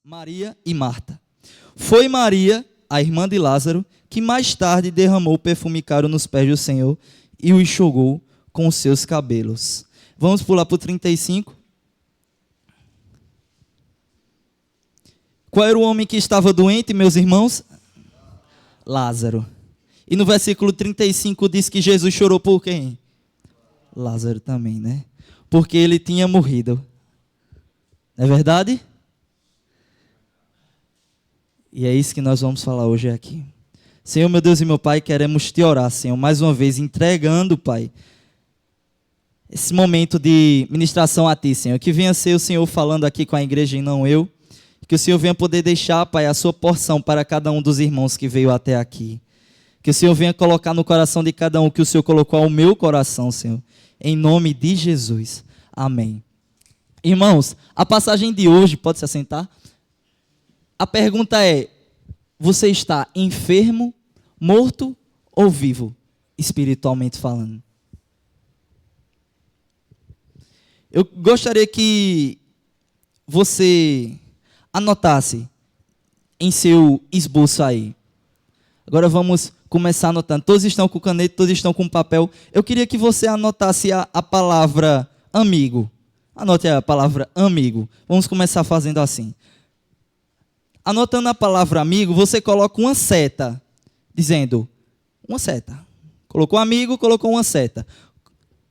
Maria e Marta. Foi Maria, a irmã de Lázaro, que mais tarde derramou o perfume caro nos pés do Senhor e o enxugou com os seus cabelos. Vamos pular para o 35. Qual era o homem que estava doente, meus irmãos? Lázaro. E no versículo 35 diz que Jesus chorou por quem? Lázaro também, né? Porque ele tinha morrido. Não é verdade? E é isso que nós vamos falar hoje aqui. Senhor, meu Deus e meu Pai, queremos te orar, Senhor, mais uma vez, entregando, Pai, esse momento de ministração a Ti, Senhor. Que venha ser o Senhor falando aqui com a igreja e não eu. Que o Senhor venha poder deixar, Pai, a sua porção para cada um dos irmãos que veio até aqui. Que o Senhor venha colocar no coração de cada um que o Senhor colocou ao meu coração, Senhor. Em nome de Jesus. Amém. Irmãos, a passagem de hoje, pode se assentar? A pergunta é: você está enfermo, morto ou vivo, espiritualmente falando? Eu gostaria que você anotasse em seu esboço aí. Agora vamos começar anotando. Todos estão com caneta, todos estão com papel. Eu queria que você anotasse a palavra amigo. Anote a palavra amigo. Vamos começar fazendo assim. Anotando a palavra amigo, você coloca uma seta, dizendo, uma seta. Colocou amigo, colocou uma seta.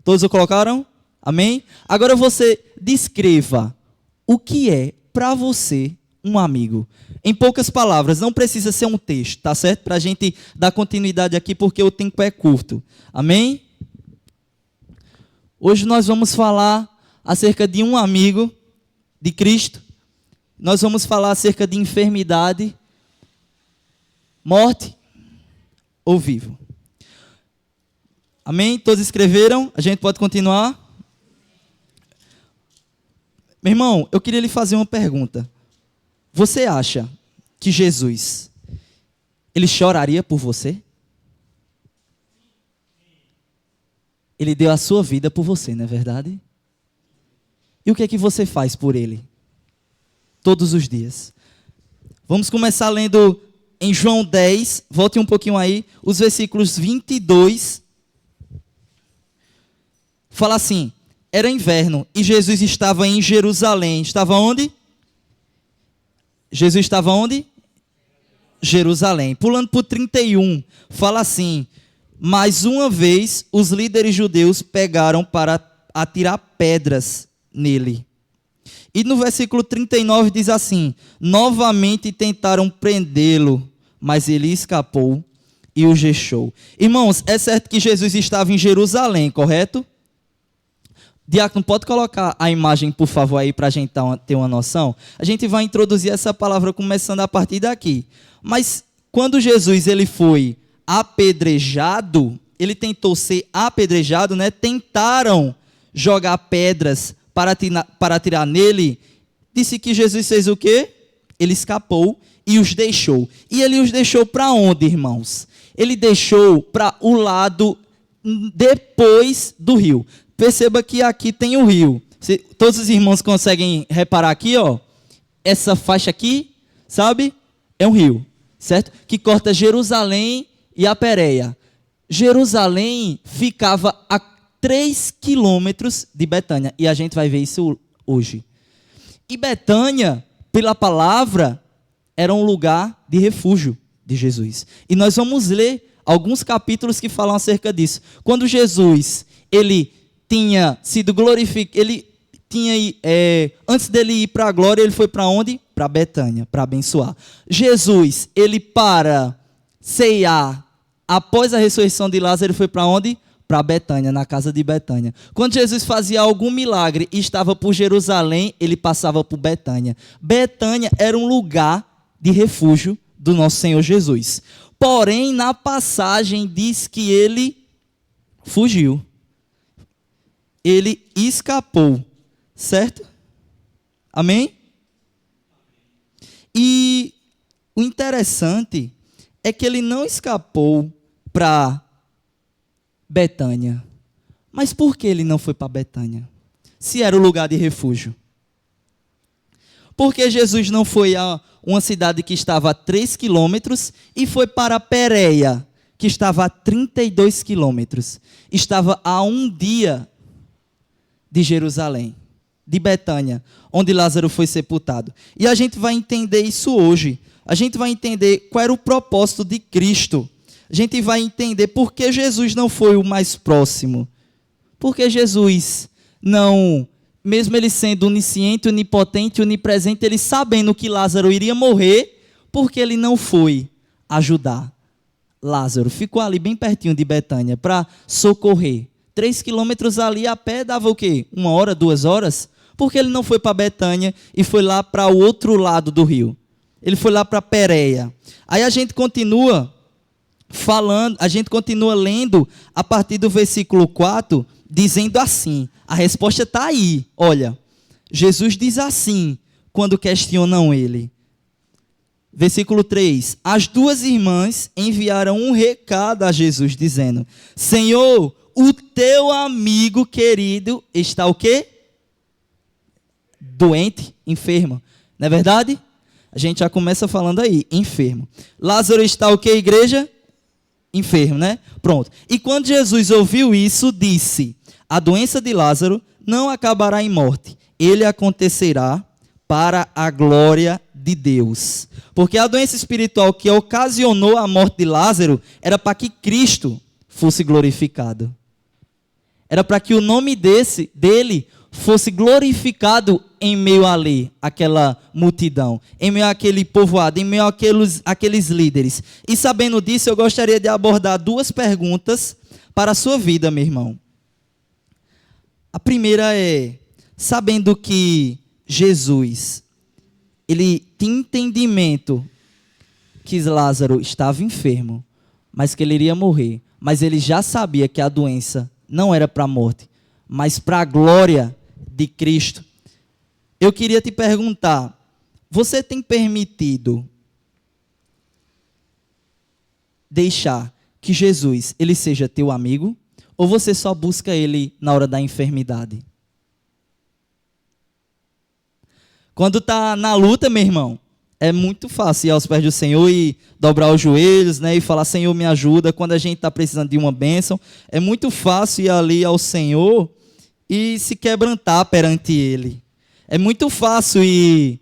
Todos o colocaram? Amém? Agora você descreva o que é para você um amigo. Em poucas palavras, não precisa ser um texto, tá certo? Para a gente dar continuidade aqui, porque o tempo é curto. Amém? Hoje nós vamos falar acerca de um amigo de Cristo. Nós vamos falar acerca de enfermidade, morte ou vivo. Amém? Todos escreveram? A gente pode continuar? Meu irmão, eu queria lhe fazer uma pergunta. Você acha que Jesus, ele choraria por você? Ele deu a sua vida por você, não é verdade? E o que é que você faz por ele? Todos os dias. Vamos começar lendo em João 10, volte um pouquinho aí, os versículos 22. Fala assim: era inverno e Jesus estava em Jerusalém. Estava onde? Jesus estava onde? Jerusalém. Pulando para o 31, fala assim: mais uma vez os líderes judeus pegaram para atirar pedras nele. E no versículo 39 diz assim: novamente tentaram prendê-lo, mas ele escapou e os deixou. Irmãos, é certo que Jesus estava em Jerusalém, correto? Diácono, pode colocar a imagem, por favor, aí para a gente ter uma noção? A gente vai introduzir essa palavra começando a partir daqui. Mas quando Jesus ele foi apedrejado, ele tentou ser apedrejado, né? Tentaram jogar pedras para atirar nele. Disse que Jesus fez o quê? Ele escapou e os deixou. E ele os deixou para onde, irmãos? Ele deixou para o lado depois do rio. Perceba que aqui tem o rio. Todos os irmãos conseguem reparar aqui, ó. Essa faixa aqui, sabe? É um rio, certo? Que corta Jerusalém e a Pérea. Jerusalém ficava a 3 quilômetros de Betânia. E a gente vai ver isso hoje. E Betânia, pela palavra, era um lugar de refúgio de Jesus. E nós vamos ler alguns capítulos que falam acerca disso. Quando Jesus, ele tinha sido glorificado, ele tinha, antes dele ir para a glória, ele foi para onde? Para Betânia, para abençoar. Jesus, ele para ceiar, após a ressurreição de Lázaro, ele foi para onde? Para Betânia, na casa de Betânia. Quando Jesus fazia algum milagre e estava por Jerusalém, ele passava por Betânia. Betânia era um lugar de refúgio do nosso Senhor Jesus. Porém, na passagem diz que ele fugiu. Ele escapou, certo? Amém? E o interessante é que ele não escapou para Betânia. Mas por que ele não foi para Betânia? Se era o lugar de refúgio. Por que Jesus não foi a uma cidade que estava a 3 quilômetros e foi para Pérea, que estava a 32 quilômetros? Estava a um dia de Jerusalém, de Betânia, onde Lázaro foi sepultado. E a gente vai entender isso hoje. A gente vai entender qual era o propósito de Cristo. A gente vai entender por que Jesus não foi o mais próximo. Porque Jesus não, mesmo ele sendo onisciente, onipotente, onipresente, ele sabendo que Lázaro iria morrer, porque ele não foi ajudar Lázaro. Ficou ali bem pertinho de Betânia para socorrer. 3 quilômetros ali a pé dava o quê? 1 hora, 2 horas? Porque ele não foi para Betânia e foi lá para o outro lado do rio. Ele foi lá para Pérea. Aí a gente continua falando, a gente continua lendo a partir do versículo 4, dizendo assim, a resposta está aí, olha, Jesus diz assim, quando questionam ele. Versículo 3, as 2 irmãs enviaram um recado a Jesus, dizendo, Senhor, o teu amigo querido está o quê? Doente, enfermo, não é verdade? A gente já começa falando aí, enfermo. Lázaro está o quê, igreja? Enfermo, né? Pronto. E quando Jesus ouviu isso, disse, a doença de Lázaro não acabará em morte. Ele acontecerá para a glória de Deus. Porque a doença espiritual que ocasionou a morte de Lázaro era para que Cristo fosse glorificado. Era para que o nome dele fosse glorificado em meio a lei, aquela multidão, em meio àquele povoado, em meio àqueles líderes. E sabendo disso, eu gostaria de abordar 2 perguntas para a sua vida, meu irmão. A primeira é, sabendo que Jesus, ele tinha entendimento que Lázaro estava enfermo, mas que ele iria morrer, mas ele já sabia que a doença não era para a morte, mas para a glória de Cristo. Eu queria te perguntar, você tem permitido deixar que Jesus ele seja teu amigo? Ou você só busca ele na hora da enfermidade? Quando está na luta, meu irmão, é muito fácil ir aos pés do Senhor e dobrar os joelhos, né, e falar, Senhor, me ajuda. Quando a gente está precisando de uma bênção, é muito fácil ir ali ao Senhor e se quebrantar perante Ele. É muito fácil ir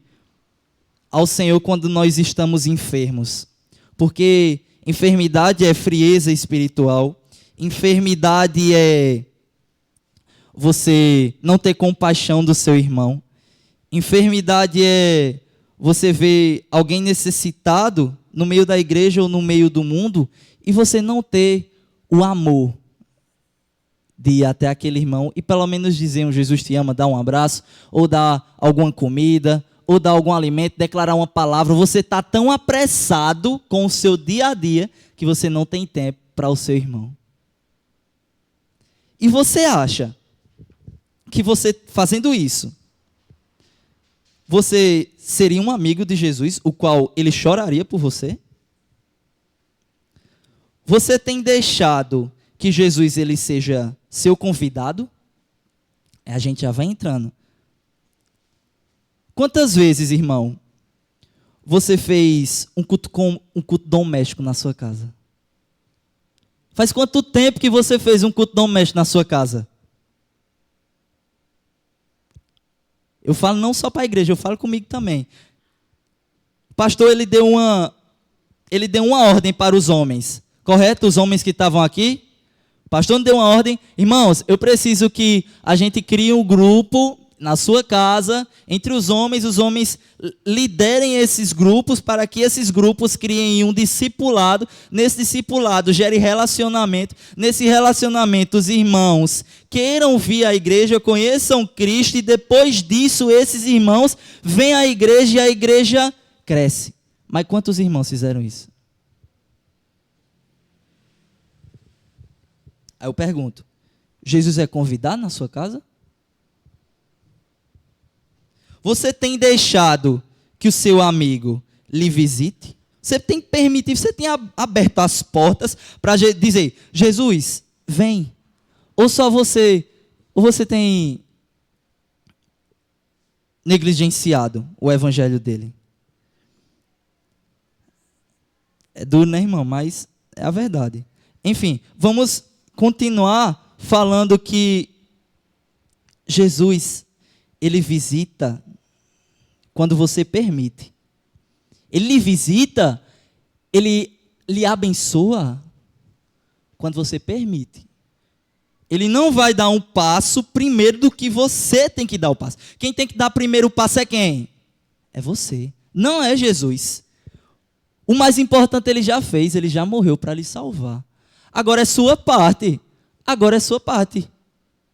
ao Senhor quando nós estamos enfermos, porque enfermidade é frieza espiritual, enfermidade é você não ter compaixão do seu irmão, enfermidade é você ver alguém necessitado no meio da igreja ou no meio do mundo e você não ter o amor de ir até aquele irmão e pelo menos dizer, Jesus te ama, dar um abraço, ou dar alguma comida, ou dar algum alimento, declarar uma palavra. Você está tão apressado com o seu dia a dia que você não tem tempo para o seu irmão. E você acha que você fazendo isso, você seria um amigo de Jesus, o qual ele choraria por você? Você tem deixado que Jesus ele seja seu convidado? A gente já vai entrando. Quantas vezes, irmão, você fez um culto doméstico na sua casa? Faz quanto tempo que você fez um culto doméstico na sua casa? Eu falo não só para a igreja, eu falo comigo também. O pastor, ele deu uma ordem para os homens, correto? Os homens que estavam aqui. O pastor deu uma ordem. Irmãos, eu preciso que a gente crie um grupo na sua casa, entre os homens liderem esses grupos para que esses grupos criem um discipulado. Nesse discipulado gere relacionamento. Nesse relacionamento os irmãos queiram vir à igreja, conheçam Cristo e depois disso esses irmãos vêm à igreja e a igreja cresce. Mas quantos irmãos fizeram isso? Aí eu pergunto, Jesus é convidado na sua casa? Você tem deixado que o seu amigo lhe visite? Você tem permitido, você tem aberto as portas para dizer, Jesus, vem. Ou você tem negligenciado o evangelho dele. É duro, né, irmão? Mas é a verdade. Enfim, vamos continuar falando que Jesus, ele visita quando você permite. Ele lhe visita, ele lhe abençoa quando você permite. Ele não vai dar um passo primeiro do que você tem que dar o passo. Quem tem que dar primeiro o passo é quem? É você. Não é Jesus. O mais importante ele já fez, ele já morreu para lhe salvar. Agora é sua parte. Agora é sua parte.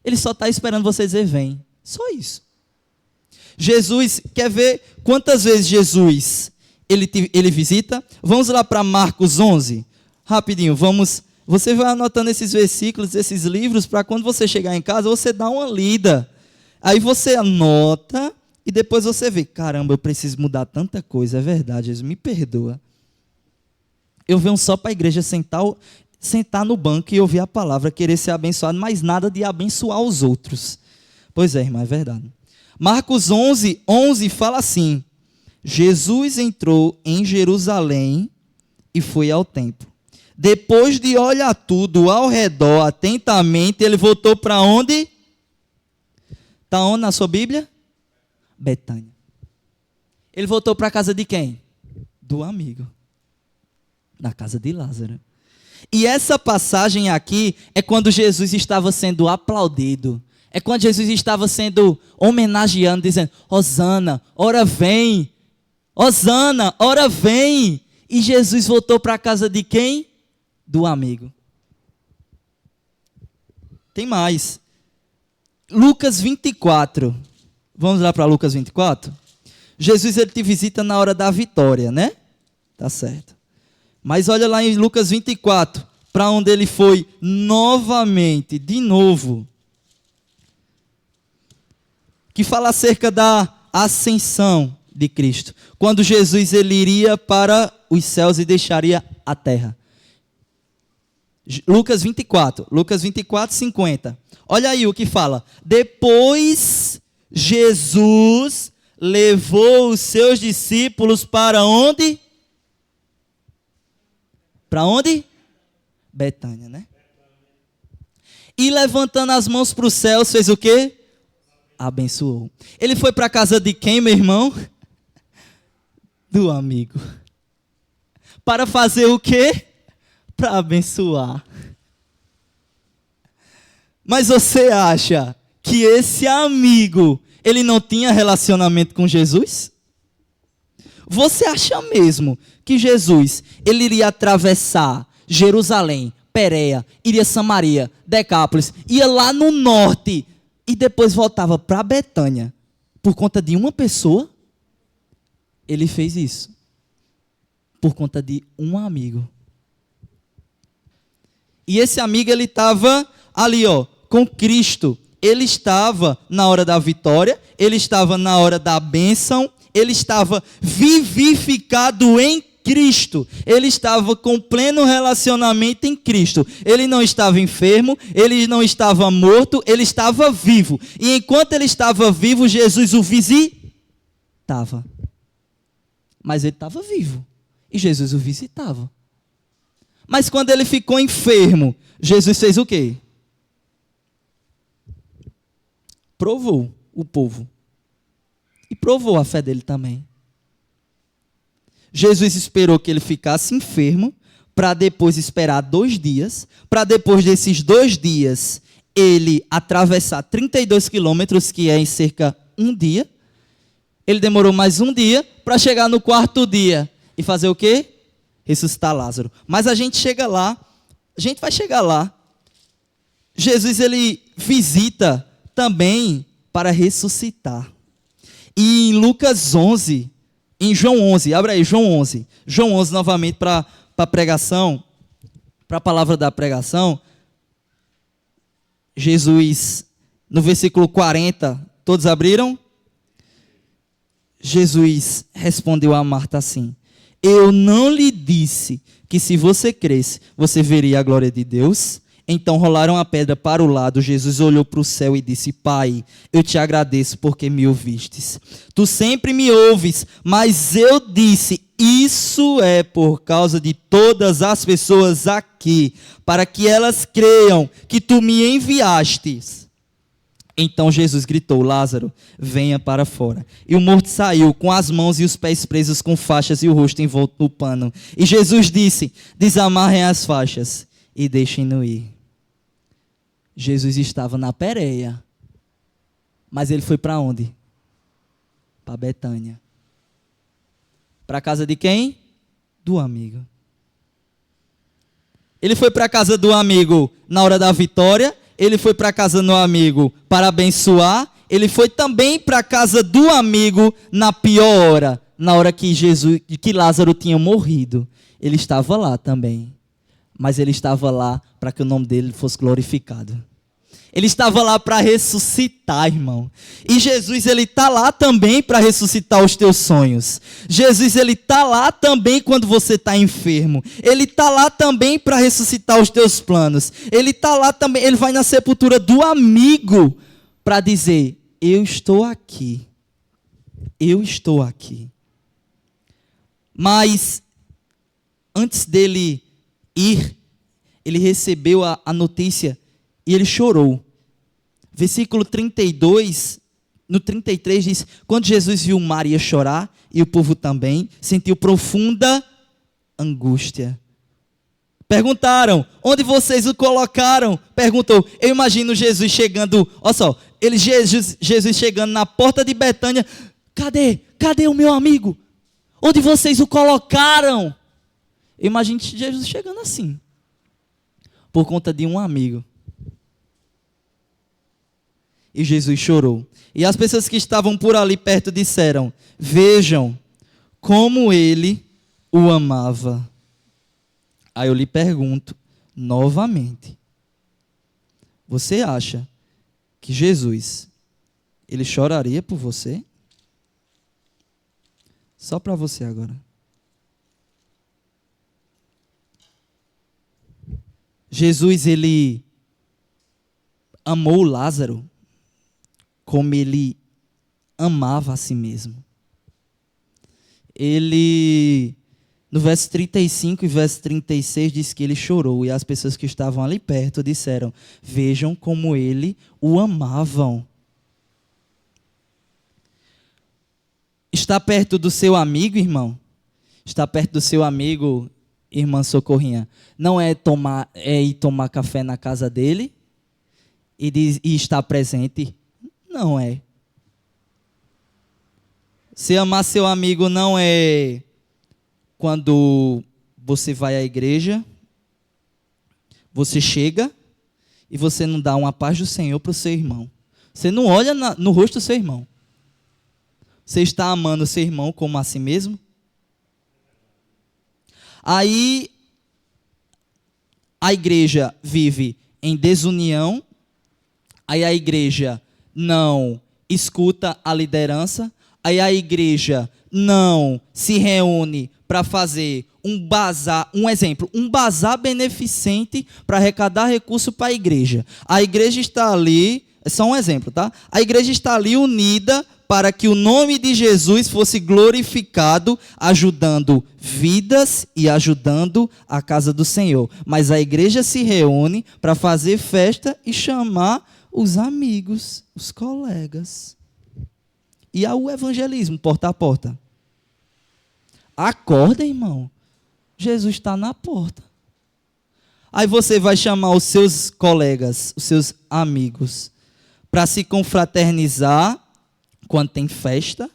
Ele só está esperando você dizer vem. Só isso. Jesus, quer ver quantas vezes Jesus ele visita? Vamos lá para Marcos 11. Rapidinho, vamos. Você vai anotando esses versículos, esses livros, para quando você chegar em casa, você dá uma lida. Aí você anota e depois você vê, caramba, eu preciso mudar tanta coisa, é verdade, Jesus, me perdoa. Eu venho só para a igreja sentar no banco e ouvir a palavra, querer ser abençoado, mas nada de abençoar os outros. Pois é, irmão, é verdade. Marcos 11 fala assim, Jesus entrou em Jerusalém e foi ao templo. Depois de olhar tudo ao redor atentamente, ele voltou para onde? Está onde na sua Bíblia? Betânia. Ele voltou para a casa de quem? Do amigo. Na casa de Lázaro. E essa passagem aqui é quando Jesus estava sendo aplaudido. É quando Jesus estava sendo homenageando, dizendo, Hosana, ora vem. Hosana, ora vem. E Jesus voltou para a casa de quem? Do amigo. Tem mais. Lucas 24. Vamos lá para Lucas 24? Jesus ele te visita na hora da vitória, né? Tá certo. Mas olha lá em Lucas 24, para onde ele foi novamente, de novo. Que fala acerca da ascensão de Cristo. Quando Jesus ele iria para os céus e deixaria a terra. Lucas 24, 50. Olha aí o que fala. Depois Jesus levou os seus discípulos para onde? Para onde? Betânia, né? E levantando as mãos para os céus, fez o quê? Abençoou. Ele foi para a casa de quem, meu irmão? Do amigo. Para fazer o quê? Para abençoar. Mas você acha que esse amigo, ele não tinha relacionamento com Jesus? Você acha mesmo que Jesus, ele iria atravessar Jerusalém, Pérea, iria Samaria, Decápolis, ia lá no norte e depois voltava para Betânia por conta de uma pessoa? Ele fez isso por conta de um amigo. E esse amigo, ele estava ali, com Cristo. Ele estava na hora da vitória, ele estava na hora da bênção, ele estava vivificado em Cristo. Ele estava com pleno relacionamento em Cristo. Ele não estava enfermo, ele não estava morto, ele estava vivo. E enquanto ele estava vivo, Jesus o visitava. Mas ele estava vivo. E Jesus o visitava. Mas quando ele ficou enfermo, Jesus fez o quê? Provou o povo. E provou a fé dele também. Jesus esperou que ele ficasse enfermo, para depois esperar 2 dias, para depois desses 2 dias, ele atravessar 32 quilômetros, que é em cerca um dia. Ele demorou mais um dia, para chegar no 4º dia. E fazer o quê? Ressuscitar Lázaro. Mas a gente chega lá, a gente vai chegar lá. Jesus, ele visita também para ressuscitar. E em Lucas 11, em João 11, abre aí, João 11. João 11 novamente para a pregação, para a palavra da pregação. Jesus, no versículo 40, todos abriram? Jesus respondeu a Marta assim: eu não lhe disse que se você cresce, você veria a glória de Deus? Então rolaram a pedra para o lado. Jesus olhou para o céu e disse: Pai, eu te agradeço porque me ouvistes. Tu sempre me ouves, mas eu disse: isso é por causa de todas as pessoas aqui, para que elas creiam que tu me enviastes. Então Jesus gritou: Lázaro, venha para fora. E o morto saiu, com as mãos e os pés presos com faixas e o rosto envolto no pano. E Jesus disse: desamarrem as faixas e deixem-no ir. Jesus estava na Pérea, mas ele foi para onde? Para Betânia. Para a casa de quem? Do amigo. Ele foi para a casa do amigo na hora da vitória. Ele foi para a casa do amigo para abençoar. Ele foi também para a casa do amigo na pior hora, na hora que Lázaro tinha morrido. Ele estava lá também, mas ele estava lá para que o nome dele fosse glorificado. Ele estava lá para ressuscitar, irmão. E Jesus, ele está lá também para ressuscitar os teus sonhos. Jesus, ele está lá também quando você está enfermo. Ele está lá também para ressuscitar os teus planos. Ele está lá também, ele vai na sepultura do amigo para dizer: eu estou aqui. Eu estou aqui. Mas, antes dele ir, ele recebeu a notícia e ele chorou. Versículo 32, no 33 diz: quando Jesus viu Maria chorar, e o povo também, sentiu profunda angústia. Perguntaram: onde vocês o colocaram? Perguntou. Eu imagino Jesus chegando, olha só, Jesus chegando na porta de Betânia: cadê o meu amigo? Onde vocês o colocaram? Eu imagino Jesus chegando assim, por conta de um amigo. E Jesus chorou. E as pessoas que estavam por ali perto disseram: vejam como ele o amava. Aí eu lhe pergunto novamente: você acha que Jesus, ele choraria por você? Só para você agora. Jesus, ele amou Lázaro como ele amava a si mesmo. Ele, no verso 35 e verso 36, diz que ele chorou, e as pessoas que estavam ali perto disseram: vejam como ele o amavam. Está perto do seu amigo, irmão? Está perto do seu amigo, irmã Socorrinha? Não é ir tomar café na casa dele e estar presente? Não é. Se amar seu amigo não é quando você vai à igreja, você chega e você não dá uma paz do Senhor para o seu irmão. Você não olha no rosto do seu irmão. Você está amando o seu irmão como a si mesmo? Aí a igreja vive em desunião, aí a igreja não escuta a liderança, aí a igreja não se reúne para fazer um bazar, um bazar beneficente para arrecadar recurso para a igreja. A igreja está ali, é só um exemplo, tá? A igreja está ali unida para que o nome de Jesus fosse glorificado, ajudando vidas e ajudando a casa do Senhor. Mas a igreja se reúne para fazer festa e chamar os amigos, os colegas. E há o evangelismo, porta a porta. Acorda, irmão. Jesus está na porta. Aí você vai chamar os seus colegas, os seus amigos, para se confraternizar quando tem festa,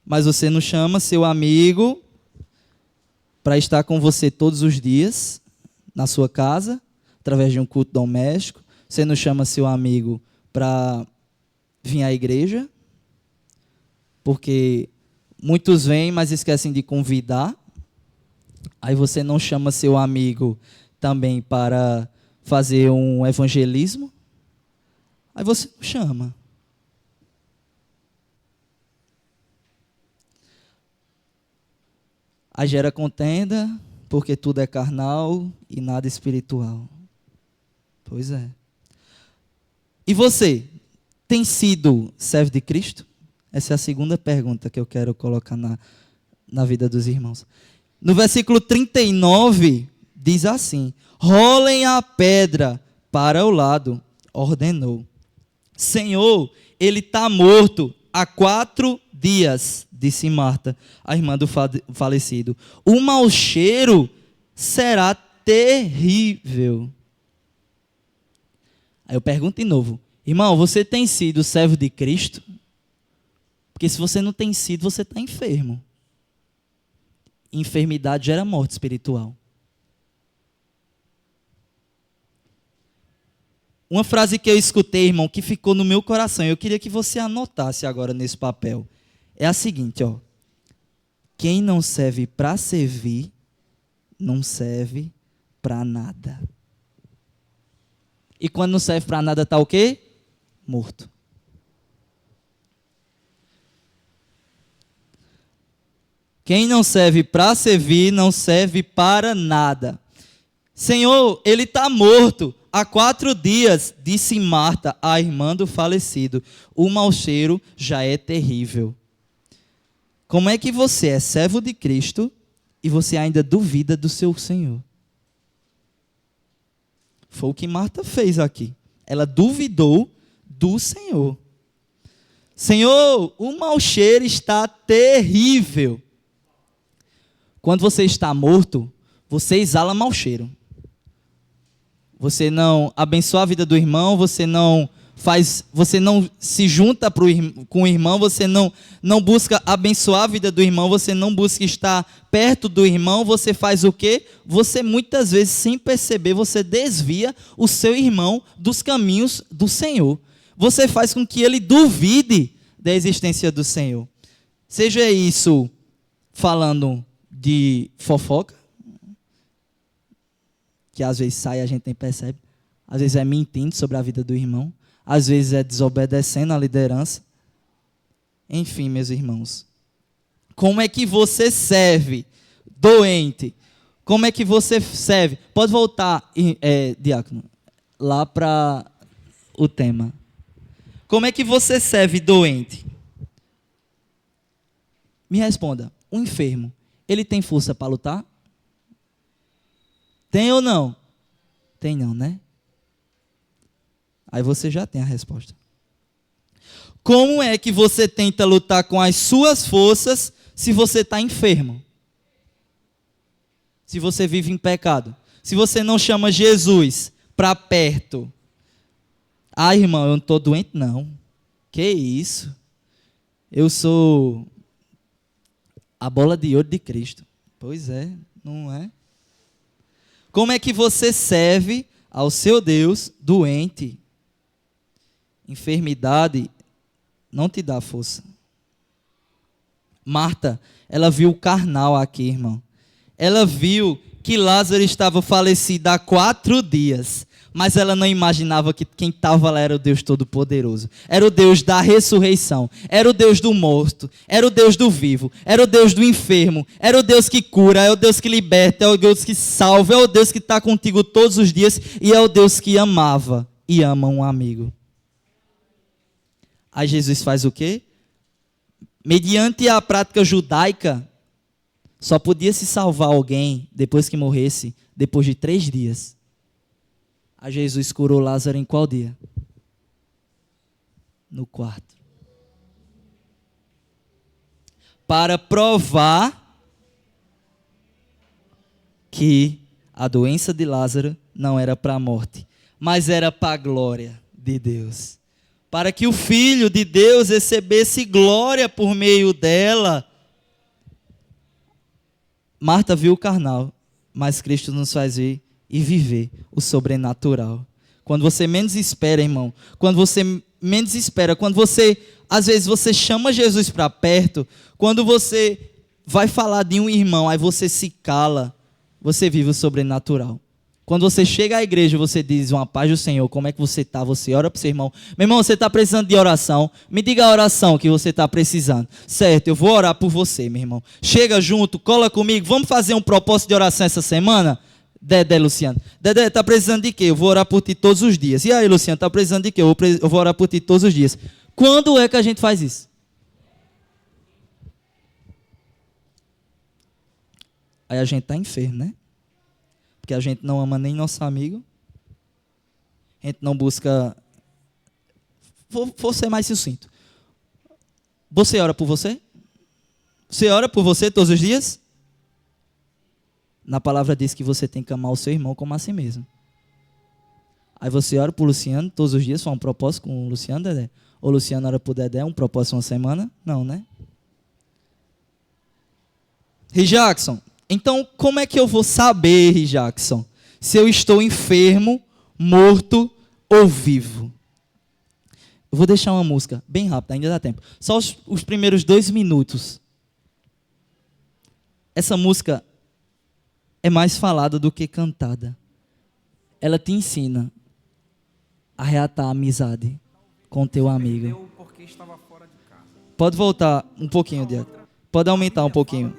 mas você não chama seu amigo para estar com você todos os dias na sua casa, através de um culto doméstico. Você não chama seu amigo para vir à igreja, porque muitos vêm, mas esquecem de convidar. Aí você não chama seu amigo também para fazer um evangelismo. Aí você não chama. Aí gera contenda, porque tudo é carnal e nada espiritual. Pois é. E você, tem sido servo de Cristo? Essa é a segunda pergunta que eu quero colocar na vida dos irmãos. No versículo 39, diz assim: rolem a pedra para o lado, ordenou. Senhor, ele está morto há 4 dias, disse Marta, a irmã do falecido. O mau cheiro será terrível. Aí eu pergunto de novo: irmão, você tem sido servo de Cristo? Porque se você não tem sido, você está enfermo. Enfermidade gera morte espiritual. Uma frase que eu escutei, irmão, que ficou no meu coração, eu queria que você anotasse agora nesse papel, é a seguinte, ó: quem não serve para servir, não serve para nada. E quando não serve para nada, está o quê? Morto. Quem não serve para servir, não serve para nada. Senhor, ele está morto há 4 dias, disse Marta, a irmã do falecido. O mau cheiro já é terrível. Como é que você é servo de Cristo e você ainda duvida do seu Senhor? Foi o que Marta fez aqui. Ela duvidou do Senhor. Senhor, o mau cheiro está terrível. Quando você está morto, você exala mau cheiro. Você não abençoa a vida do irmão, você não se junta com o irmão, você não busca abençoar a vida do irmão, você não busca estar perto do irmão, você faz o quê? Você muitas vezes, sem perceber, você desvia o seu irmão dos caminhos do Senhor. Você faz com que ele duvide da existência do Senhor. Seja isso falando de fofoca, que às vezes sai e a gente nem percebe, às vezes é mentindo sobre a vida do irmão, às vezes é desobedecendo a liderança. Enfim, meus irmãos, como é que você serve doente? Como é que você serve? Pode voltar, diácono, lá para o tema. Como é que você serve doente? Me responda, um enfermo, ele tem força para lutar? Tem ou não? Tem não, né? Aí você já tem a resposta. Como é que você tenta lutar com as suas forças se você está enfermo? Se você vive em pecado? Se você não chama Jesus para perto? Ah, irmão, eu não estou doente, não. Que isso? Eu sou a bola de ouro de Cristo. Pois é, não é? Como é que você serve ao seu Deus doente? Enfermidade não te dá força. Marta, ela viu o carnal aqui, irmão. Ela viu que Lázaro estava falecido há 4 dias. Mas ela não imaginava que quem estava lá era o Deus Todo-Poderoso. Era o Deus da ressurreição. Era o Deus do morto. Era o Deus do vivo. Era o Deus do enfermo. Era o Deus que cura. É o Deus que liberta. É o Deus que salva. É o Deus que está contigo todos os dias. E é o Deus que amava e ama um amigo. Aí Jesus faz o quê? Mediante a prática judaica, só podia se salvar alguém depois que morresse, depois de 3 dias. A Jesus curou Lázaro em qual dia? No 4. Para provar que a doença de Lázaro não era para a morte, mas era para a glória de Deus. Para que o Filho de Deus recebesse glória por meio dela. Marta viu o carnal, mas Cristo nos faz ver e viver o sobrenatural. Quando você menos espera, irmão, quando você menos espera, quando você, às vezes você chama Jesus para perto, quando você vai falar de um irmão, aí você se cala, você vive o sobrenatural. Quando você chega à igreja, você diz uma paz do Senhor, como é que você está? Você ora para o seu irmão. Meu irmão, você está precisando de oração? Me diga a oração que você está precisando. Certo, eu vou orar por você, meu irmão. Chega junto, cola comigo, vamos fazer um propósito de oração essa semana? Dedé, Luciano. Dedé, tá precisando de quê? Eu vou orar por ti todos os dias. E aí, Luciano, tá precisando de quê? Eu vou orar por ti todos os dias. Quando é que a gente faz isso? Aí a gente tá enfermo, né? Porque a gente não ama nem nosso amigo. A gente não busca... Vou ser mais sucinto. Você ora por você? Você ora por você todos os dias? Na palavra diz que você tem que amar o seu irmão como a si mesmo. Aí você ora por Luciano todos os dias, faz um propósito com o Luciano, Dedé? Ou Luciano ora por Dedé, um propósito uma semana? Não, né? Rijackson, então como é que eu vou saber, Rijackson, se eu estou enfermo, morto ou vivo? Eu vou deixar uma música bem rápida, ainda dá tempo. Só os primeiros 2 minutos. Essa música é mais falada do que cantada. Ela te ensina a reatar a amizade com teu amigo. Pode voltar um pouquinho, Diaco. Pode aumentar um pouquinho.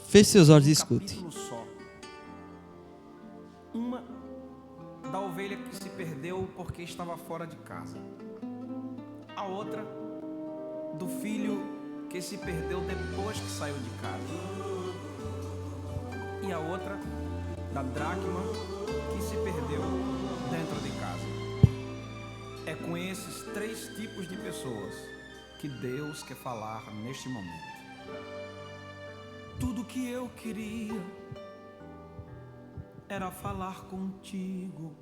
Feche seus olhos e escute. Uma da ovelha que se perdeu porque estava fora de casa. A outra do filho que se perdeu depois que saiu de casa. E a outra da dracma que se perdeu dentro de casa. É com esses 3 tipos de pessoas que Deus quer falar neste momento. Tudo que eu queria era falar contigo,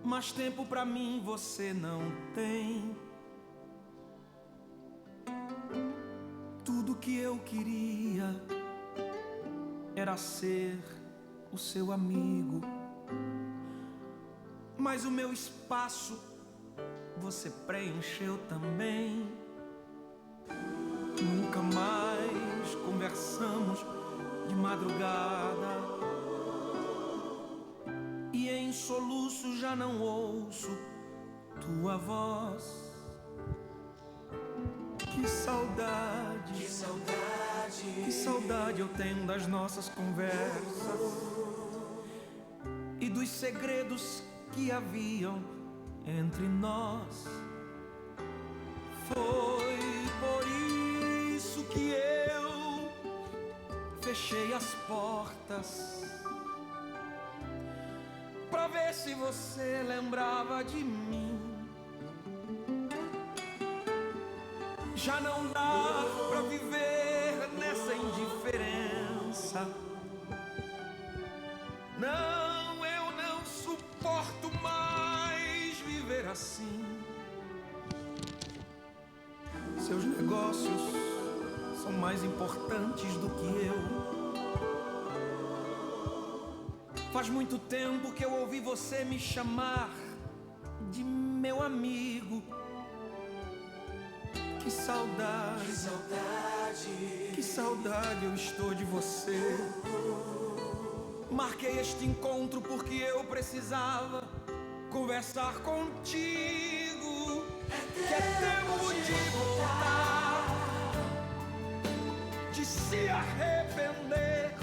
mas tempo pra mim você não tem. Tudo que eu queria era ser o seu amigo, mas o meu espaço você preencheu também. Nunca mais conversamos de madrugada, e em soluço já não ouço tua voz. Que saudade, que saudade, que saudade eu tenho das nossas conversas e dos segredos que haviam entre nós. Foi por isso que eu fechei as portas, pra ver se você lembrava de mim. Já não dá pra viver nessa indiferença. Não, eu não suporto mais viver assim. Seus negócios são mais importantes do que eu. Faz muito tempo que eu ouvi você me chamar de meu amigo. Que saudade, que saudade, que saudade eu estou de você. Marquei este encontro porque eu precisava conversar contigo. Que é tempo de voltar, de se arrepender.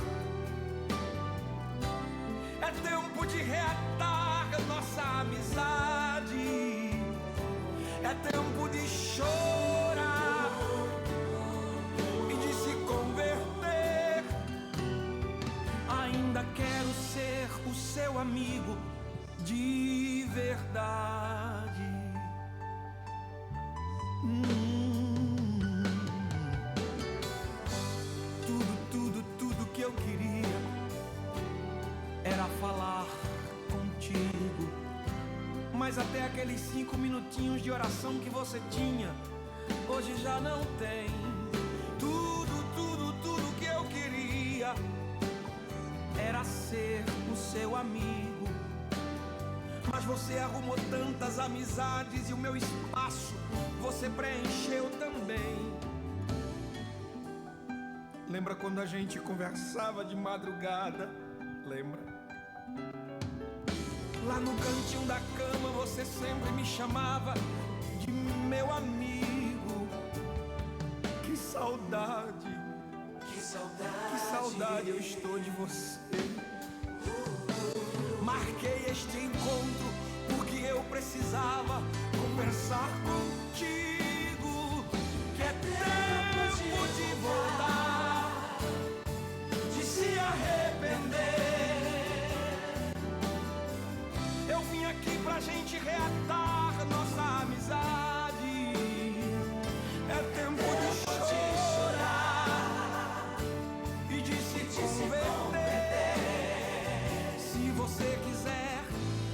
É tempo de reatar nossa amizade. É tempo de chorar e de se converter. Ainda quero ser o seu amigo de verdade. Tudo que eu queria era falar contigo. Mas até aqueles 5 minutinhos de oração que você tinha, hoje já não tem. Tudo que eu queria era ser o seu amigo. Mas você arrumou tantas amizades e o meu espaço você preencheu também. Lembra quando a gente conversava de madrugada? Lembra? Lá no cantinho da cama você sempre me chamava de meu amigo. Que saudade, que Que saudade eu estou de você. Marquei este encontro porque eu precisava conversar contigo. Que é tempo de voltar, de se arrepender. Eu vim aqui pra gente reatar nossa amizade. É tempo de chorar e de se converter. Se você quiser,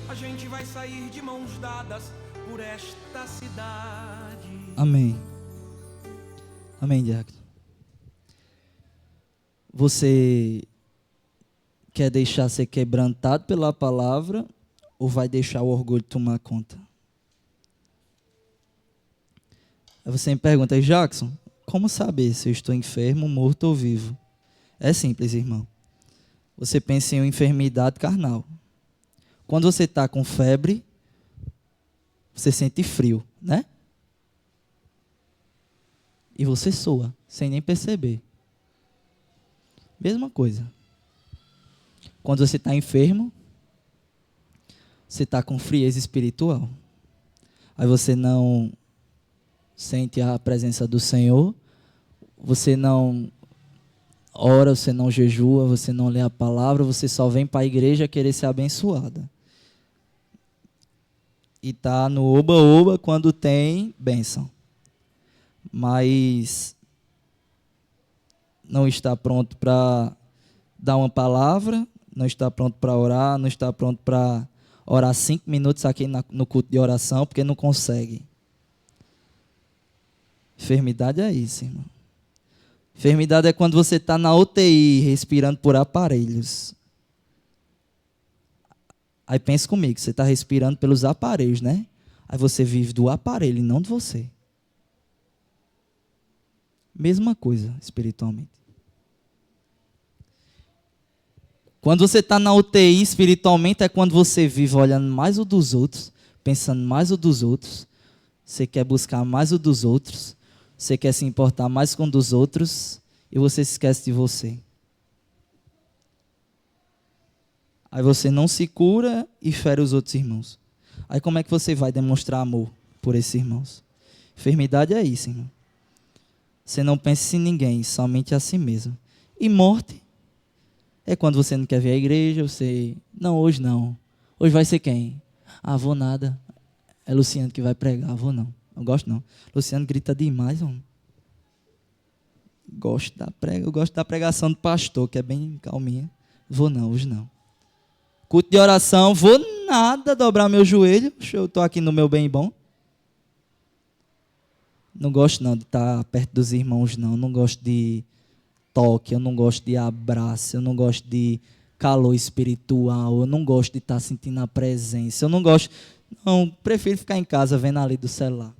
a gente vai sair de mãos dadas por esta cidade. Amém. Amém, diácono. Você quer deixar ser quebrantado pela palavra ou vai deixar o orgulho tomar conta? Aí você me pergunta, Jackson, como saber se eu estou enfermo, morto ou vivo? É simples, irmão. Você pensa em uma enfermidade carnal. Quando você está com febre, você sente frio, né? E você soa, sem nem perceber. Mesma coisa. Quando você está enfermo, você está com frieza espiritual. Aí você não sente a presença do Senhor, você não ora, você não jejua, você não lê a palavra, você só vem para a igreja querer ser abençoada. E está no oba-oba quando tem bênção. Mas não está pronto para dar uma palavra, não está pronto para orar, não está pronto para orar 5 minutos aqui no culto de oração, porque não consegue. Enfermidade é isso, irmão. Enfermidade é quando você está na UTI, respirando por aparelhos. Aí pensa comigo, você está respirando pelos aparelhos, né? Aí você vive do aparelho e não de você. Mesma coisa, espiritualmente. Quando você está na UTI, espiritualmente, é quando você vive olhando mais o dos outros, pensando mais o dos outros. Você quer buscar mais o dos outros. Você quer se importar mais com o dos outros e você se esquece de você. Aí você não se cura e fere os outros irmãos. Aí como é que você vai demonstrar amor por esses irmãos? Enfermidade é isso, irmão. Você não pensa em ninguém, somente a si mesmo. E morte é quando você não quer vir à igreja, você... Não, hoje não. Hoje vai ser quem? Ah, vou nada. É Luciano que vai pregar, vou não. Não gosto não. Luciano grita demais, homem. Eu gosto da pregação do pastor, que é bem calminha. Vou não, hoje não. Culto de oração, vou nada dobrar meu joelho. Eu estou aqui no meu bem bom. Não gosto não de estar perto dos irmãos, não. Não gosto de toque, eu não gosto de abraço, eu não gosto de calor espiritual, eu não gosto de estar sentindo a presença, eu não gosto... Não, prefiro ficar em casa vendo ali do celular.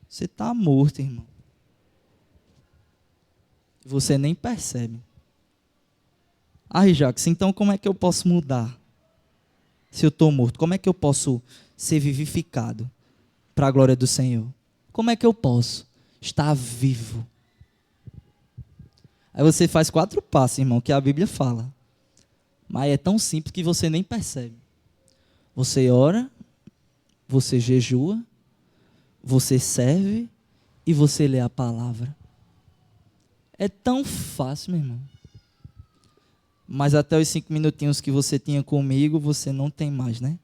Você está morto, irmão. Você nem percebe. Jacques, então como é que eu posso mudar? Se eu estou morto, como é que eu posso ser vivificado para a glória do Senhor? Como é que eu posso estar vivo? Aí você faz 4 passos, irmão, que a Bíblia fala. Mas é tão simples que você nem percebe. Você ora, você jejua, você serve e você lê a palavra. É tão fácil, meu irmão. Mas até os 5 minutinhos que você tinha comigo, você não tem mais, né?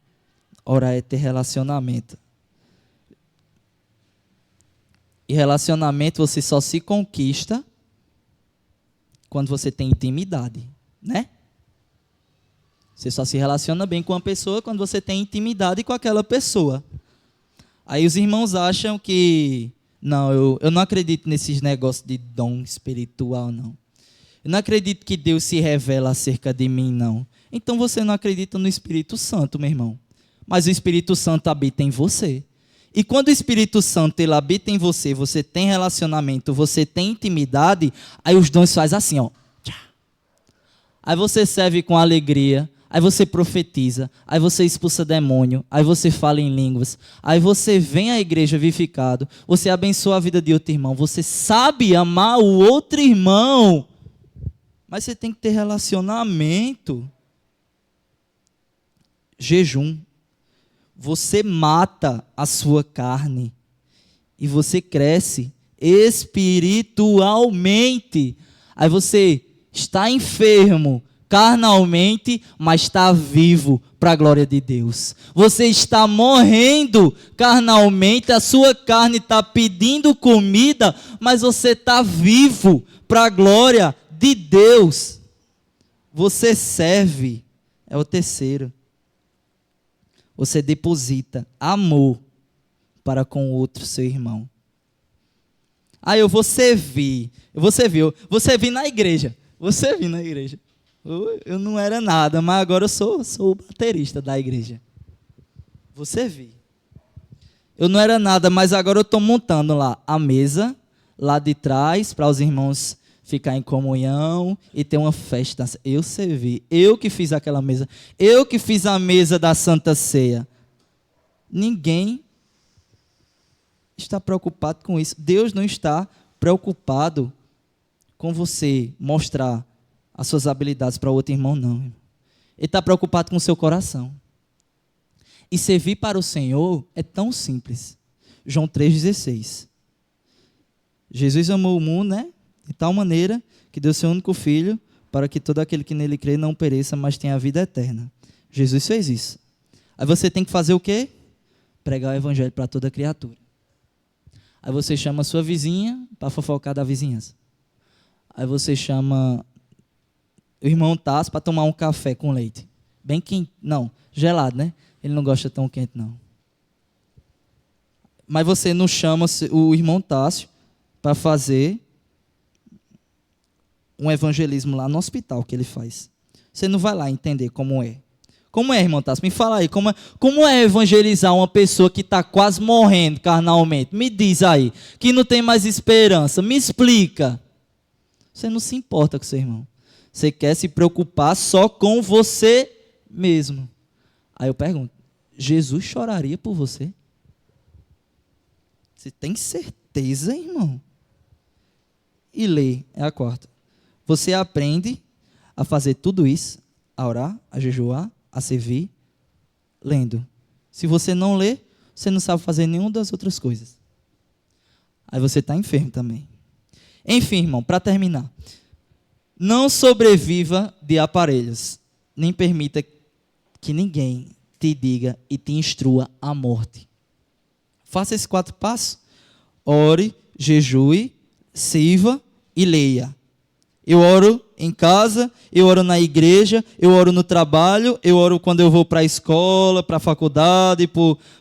Orar é ter relacionamento. E relacionamento você só se conquista quando você tem intimidade, né? Você só se relaciona bem com uma pessoa quando você tem intimidade com aquela pessoa. Aí os irmãos acham que... Não, eu não acredito nesses negócios de dom espiritual, não. Eu não acredito que Deus se revela acerca de mim, não. Então você não acredita no Espírito Santo, meu irmão. Mas o Espírito Santo habita em você. E quando o Espírito Santo ele habita em você, você tem relacionamento, você tem intimidade, aí os dons fazem assim, ó. Aí você serve com alegria, aí você profetiza, aí você expulsa demônio, aí você fala em línguas, aí você vem à igreja vivificado, você abençoa a vida de outro irmão, você sabe amar o outro irmão. Mas você tem que ter relacionamento. Jejum. Você mata a sua carne e você cresce espiritualmente. Aí você está enfermo carnalmente, mas está vivo para a glória de Deus. Você está morrendo carnalmente, a sua carne está pedindo comida, mas você está vivo para a glória de Deus. Você serve, é o terceiro. Você deposita amor para com o outro seu irmão. Eu vou servir na igreja. Eu não era nada, mas agora eu sou o baterista da igreja. Vou servir. Eu não era nada, mas agora eu estou montando lá a mesa, lá de trás, para os irmãos ficar em comunhão e ter uma festa. Eu servi, eu que fiz aquela mesa, eu que fiz a mesa da Santa Ceia. Ninguém está preocupado com isso. Deus não está preocupado com você mostrar as suas habilidades para o outro irmão, não. Ele está preocupado com o seu coração. E servir para o Senhor é tão simples. João 3,16. Jesus amou o mundo, né? De tal maneira que deu seu único filho para que todo aquele que nele crê não pereça, mas tenha a vida eterna. Jesus fez isso. Aí você tem que fazer o quê? Pregar o evangelho para toda criatura. Aí você chama a sua vizinha para fofocar da vizinhança. Aí você chama o irmão Tasso para tomar um café com leite. Bem quente. Não, gelado, né? Ele não gosta tão quente, não. Mas você não chama o irmão Tássio para fazer um evangelismo lá no hospital que ele faz. Você não vai lá entender como é. Como é, irmão Tássio? Me fala aí. Como é evangelizar uma pessoa que está quase morrendo carnalmente? Me diz aí. Que não tem mais esperança. Me explica. Você não se importa com seu irmão. Você quer se preocupar só com você mesmo. Aí eu pergunto, Jesus choraria por você? Você tem certeza, irmão? E lê, é a quarta. Você aprende a fazer tudo isso, a orar, a jejuar, a servir, lendo. Se você não lê, você não sabe fazer nenhuma das outras coisas. Aí você está enfermo também. Enfim, irmão, para terminar. Não sobreviva de aparelhos, nem permita que ninguém te diga e te instrua à morte. Faça esses 4 passos. Ore, jejue, sirva e leia. Eu oro em casa, eu oro na igreja, eu oro no trabalho, eu oro quando eu vou para a escola, para a faculdade,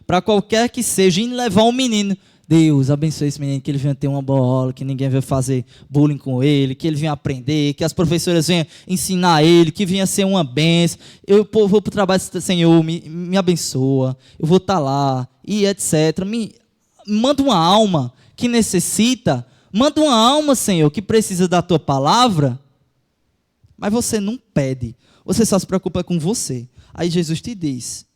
para qualquer que seja, e levar um menino. Deus, abençoe esse menino, que ele venha ter uma boa aula, que ninguém venha fazer bullying com ele, que ele venha aprender, que as professoras venham ensinar ele, que venha ser uma bênção. Eu vou para o trabalho, Senhor, me abençoa, eu vou estar lá, e etc. Manda uma alma que necessita, manda uma alma, Senhor, que precisa da tua palavra, mas você não pede, você só se preocupa com você. Aí Jesus te diz,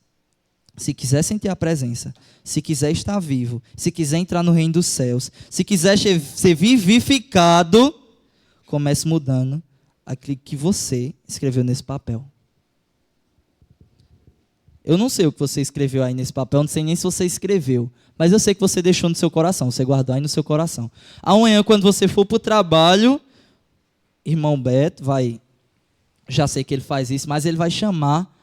se quiser sentir a presença, se quiser estar vivo, se quiser entrar no reino dos céus, se quiser ser vivificado, comece mudando aquilo que você escreveu nesse papel. Eu não sei o que você escreveu aí nesse papel, não sei nem se você escreveu, mas eu sei que você deixou no seu coração, você guardou aí no seu coração. Amanhã, quando você for para o trabalho, irmão Beto já sei que ele faz isso, mas ele vai chamar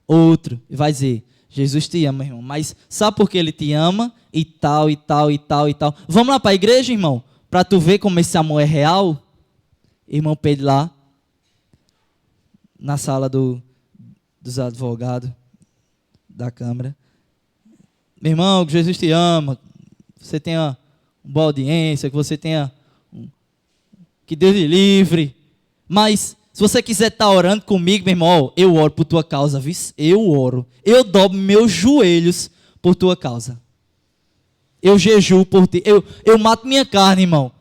outro e vai dizer, Jesus te ama, irmão, mas sabe por que ele te ama? E tal, e tal, e tal, e tal. Vamos lá para a igreja, irmão, para tu ver como esse amor é real? Irmão Pedro lá, na sala dos advogados da Câmara. Meu irmão, que Jesus te ama, você tenha uma boa audiência, que você tenha, que Deus lhe livre, mas se você quiser estar orando comigo, meu irmão, eu oro por tua causa, viu? Eu oro. Eu dobro meus joelhos por tua causa. Eu jejuo por ti. Eu mato minha carne, irmão,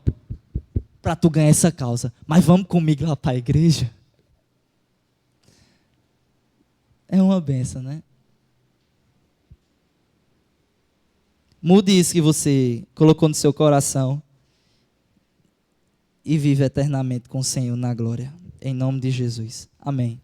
para tu ganhar essa causa. Mas vamos comigo lá para a igreja? É uma benção, né? Mude isso que você colocou no seu coração e vive eternamente com o Senhor na glória. em nome de Jesus. Amém.